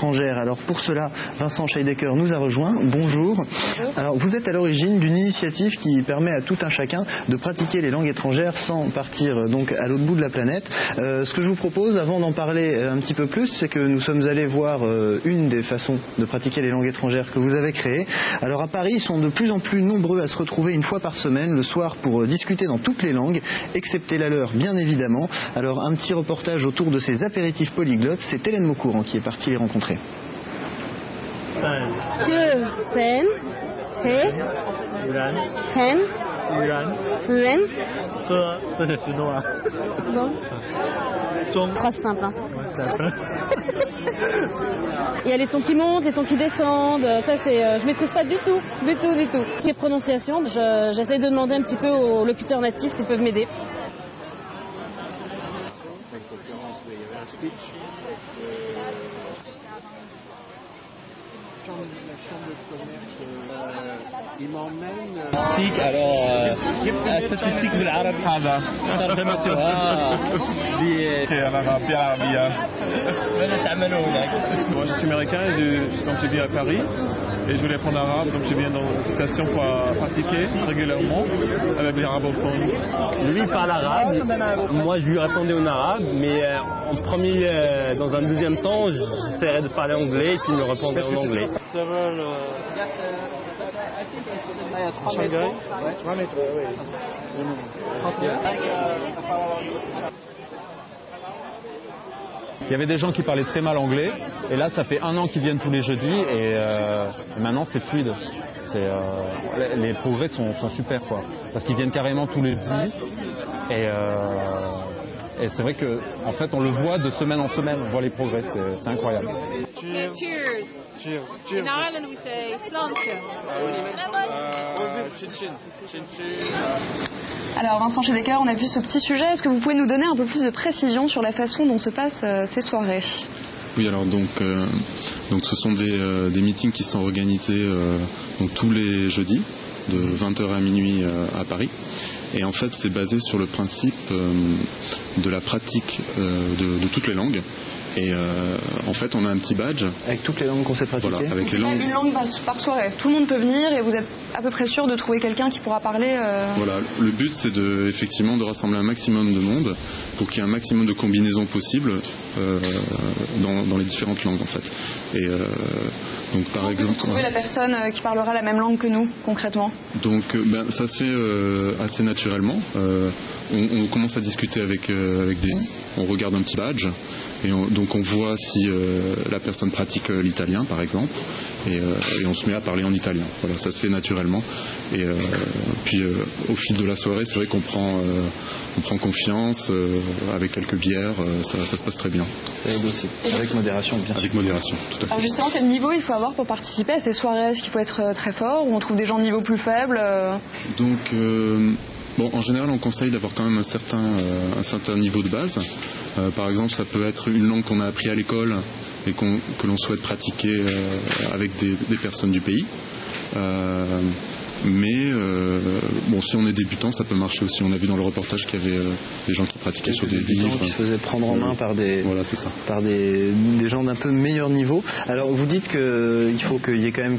étrangères. Alors pour cela, Vincent Scheidecker nous a rejoint. Bonjour. Alors vous êtes à l'origine d'une initiative qui permet à tout un chacun de pratiquer les langues étrangères sans partir donc à l'autre bout de la planète. Ce que je vous propose, avant d'en parler un petit peu plus, c'est que nous sommes allés voir une des façons de pratiquer les langues étrangères que vous avez créées. Alors à Paris, ils sont de plus en plus nombreux à se retrouver une fois par semaine le soir pour discuter dans toutes les langues, excepté la leur bien évidemment. Alors un petit reportage autour de ces apéritifs polyglottes, c'est Hélène Maucourant qui est partie les rencontrer. Trois simple. Hein. Il y a les tons qui montent, les tons qui descendent. Ça, c'est, je maîtrise pas du tout. Les prononciations, j'essaie de demander un petit peu aux locuteurs natifs s'ils peuvent m'aider. La chambre de commerce, il m'emmène. Alors, statistique بالعربي هذا ترجمتها بالعربية ماذا تعملون هناك؟ Moi je suis américain et donc je vis à Paris et je voulais apprendre l'arabe donc je viens dans l'association pour pratiquer régulièrement avec les arabophones. Lui il parle arabe, moi je lui répondais en arabe mais en premier, dans un deuxième temps j'essaierais de parler anglais et puis il me répondait en anglais. Shanghai. 3 mètres, oui. Il y avait des gens qui parlaient très mal anglais et là ça fait 1 an qu'ils viennent tous les jeudis et maintenant c'est fluide. Les progrès sont super quoi, parce qu'ils viennent carrément tous les jeudis et c'est vrai que en fait on le voit de semaine en semaine, on voit les progrès, c'est incroyable. Cheers. Cheers. In Ireland we say sláinte. Alors Vincent Scheidecker, on a vu ce petit sujet. Est-ce que vous pouvez nous donner un peu plus de précision sur la façon dont se passent ces soirées ? Oui, alors donc ce sont des meetings qui sont organisés donc tous les jeudis de 20h à minuit à Paris. Et en fait, c'est basé sur le principe de la pratique de toutes les langues. Et en fait, on a un petit badge. Avec toutes les langues qu'on sait pratiquer. Voilà, avec les langues. Une langue par soirée. Tout le monde peut venir et vous êtes à peu près sûr de trouver quelqu'un qui pourra parler. Voilà, le but c'est effectivement de rassembler un maximum de monde pour qu'il y ait un maximum de combinaisons possibles dans les différentes langues en fait. Et donc par exemple. Trouver la personne qui parlera la même langue que nous concrètement. Donc ça se fait assez naturellement. On commence à discuter avec on regarde un petit badge et donc on voit si la personne pratique l'italien par exemple et on se met à parler en italien. Voilà, ça se fait naturellement et puis au fil de la soirée c'est vrai qu'on prend confiance avec quelques bières, ça se passe très bien. Et aussi, avec modération bien sûr. Avec modération, tout à fait. Alors justement quel niveau il faut avoir pour participer à ces soirées ? Est-ce qu'il faut être très fort ou on trouve des gens de niveau plus faible ? Donc en général, on conseille d'avoir quand même un certain niveau de base. Par exemple, ça peut être une langue qu'on a appris à l'école et que l'on souhaite pratiquer avec des personnes du pays. Mais si on est débutant, ça peut marcher aussi. On a vu dans le reportage qu'il y avait des gens qui pratiquaient sur des livres. Qui se faisaient prendre en main par des gens d'un peu meilleur niveau. Alors vous dites qu'il faut qu'il y ait quand même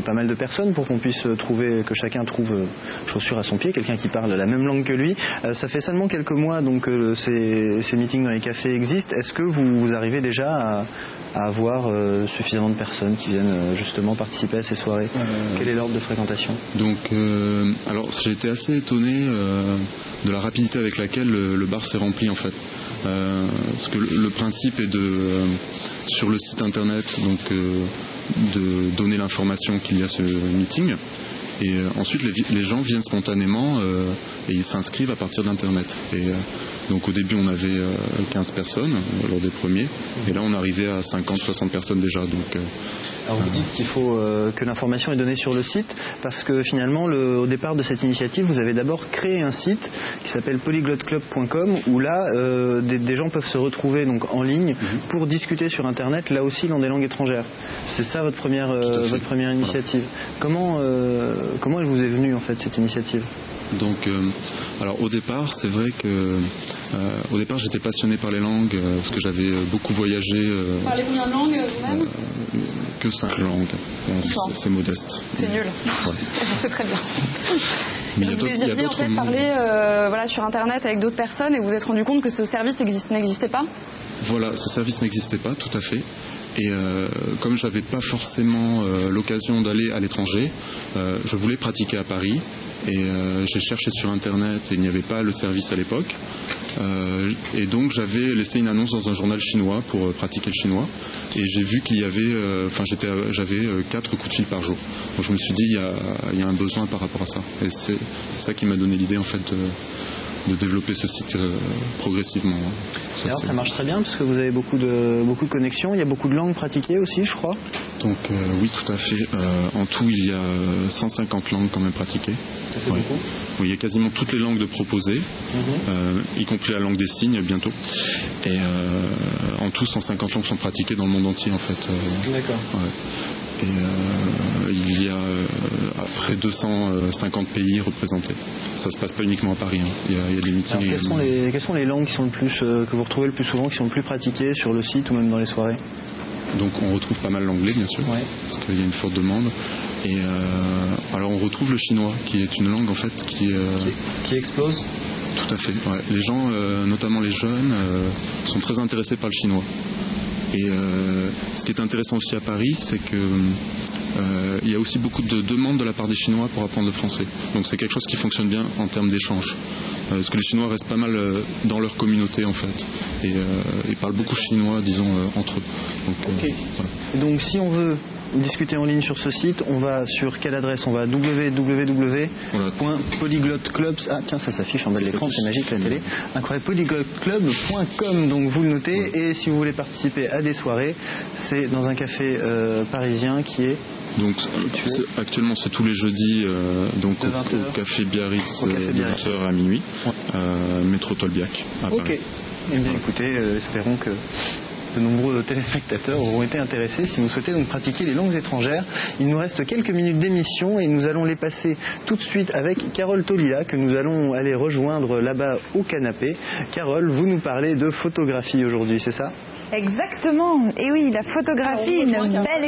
pas mal de personnes pour qu'on puisse trouver, que chacun trouve chaussure à son pied, quelqu'un qui parle la même langue que lui. Ça fait seulement quelques mois donc que ces meetings dans les cafés existent. Est-ce que vous arrivez déjà à avoir suffisamment de personnes qui viennent justement participer à ces soirées ? Quel est l'ordre de fréquentation ? Donc, alors j'ai été assez étonné de la rapidité avec laquelle le bar s'est rempli en fait. Parce que le principe est sur le site internet donc de donner l'information qu'il y a ce meeting. Et ensuite les gens viennent spontanément et ils s'inscrivent à partir d'internet. Et donc au début on avait 15 personnes lors des premiers et là on arrivait à 50-60 personnes déjà. Donc, alors vous dites qu'il faut que l'information est donnée sur le site parce que finalement au départ de cette initiative vous avez d'abord créé un site qui s'appelle polyglotteclub.com où là des gens peuvent se retrouver donc en ligne pour discuter sur internet là aussi dans des langues étrangères. C'est ça votre première initiative. Voilà. Comment elle vous est venue en fait cette initiative ? Donc, alors au départ, c'est vrai que au départ j'étais passionné par les langues parce que j'avais beaucoup voyagé. Vous parlez combien de langues vous-même Que 5 langues. C'est modeste. C'est nul. Ouais. C'est très bien. Mais vous aviez en fait parlé voilà, sur Internet avec d'autres personnes et vous vous êtes rendu compte que ce service n'existait pas? Voilà, ce service n'existait pas, tout à fait. Et comme j'avais pas forcément l'occasion d'aller à l'étranger, je voulais pratiquer à Paris. Et j'ai cherché sur Internet et il n'y avait pas le service à l'époque. Et donc j'avais laissé une annonce dans un journal chinois pour pratiquer le chinois. Et j'ai vu qu'il y avait, j'avais 4 coups de fil par jour. Donc je me suis dit, il y a un besoin par rapport à ça. Et c'est ça qui m'a donné l'idée en fait de développer ce site progressivement. Alors ça marche très bien parce que vous avez beaucoup de connexions, il y a beaucoup de langues pratiquées aussi, je crois. Donc oui, tout à fait. En tout, il y a 150 langues quand même pratiquées. Ça fait beaucoup. Oui, il y a quasiment toutes les langues de proposées, y compris la langue des signes bientôt. Et en tout, 150 langues sont pratiquées dans le monde entier en fait. D'accord. Ouais. Et il y a à près 250 pays représentés. Ça se passe pas uniquement à Paris. Hein. Il y a des meetings. Alors, quelles sont les langues qui sont le plus que vous retrouvez le plus souvent, qui sont le plus pratiquées sur le site ou même dans les soirées? Donc on retrouve pas mal l'anglais bien sûr, parce qu'il y a une forte demande. Et alors on retrouve le chinois, qui est une langue en fait qui explose. Tout à fait. Ouais. Les gens, notamment les jeunes, sont très intéressés par le chinois. Et ce qui est intéressant aussi à Paris, c'est que il y a aussi beaucoup de demandes de la part des Chinois pour apprendre le français. Donc c'est quelque chose qui fonctionne bien en termes d'échange. Parce que les Chinois restent pas mal dans leur communauté en fait. Et ils parlent beaucoup chinois, disons, entre eux. Donc, voilà. Donc si on veut discuter en ligne sur ce site, on va sur quelle adresse? On va à www.polyglotclub. Ah tiens, ça s'affiche en bas de l'écran, c'est magique la télé. Incroyable, polyglotclub.com. Donc vous le notez. Et si vous voulez participer à des soirées, c'est dans un café parisien qui est... Donc actuellement c'est tous les jeudis donc au café Biarritz de 12h à minuit, métro Tolbiac à Paris. Ok. Eh bien écoutez, espérons que de nombreux téléspectateurs auront été intéressés si vous souhaitez donc pratiquer les langues étrangères. Il nous reste quelques minutes d'émission et nous allons les passer tout de suite avec Carole Tolila que nous allons aller rejoindre là-bas au canapé. Carole, vous nous parlez de photographie aujourd'hui, c'est ça? Exactement. Et oui, la photographie, une belle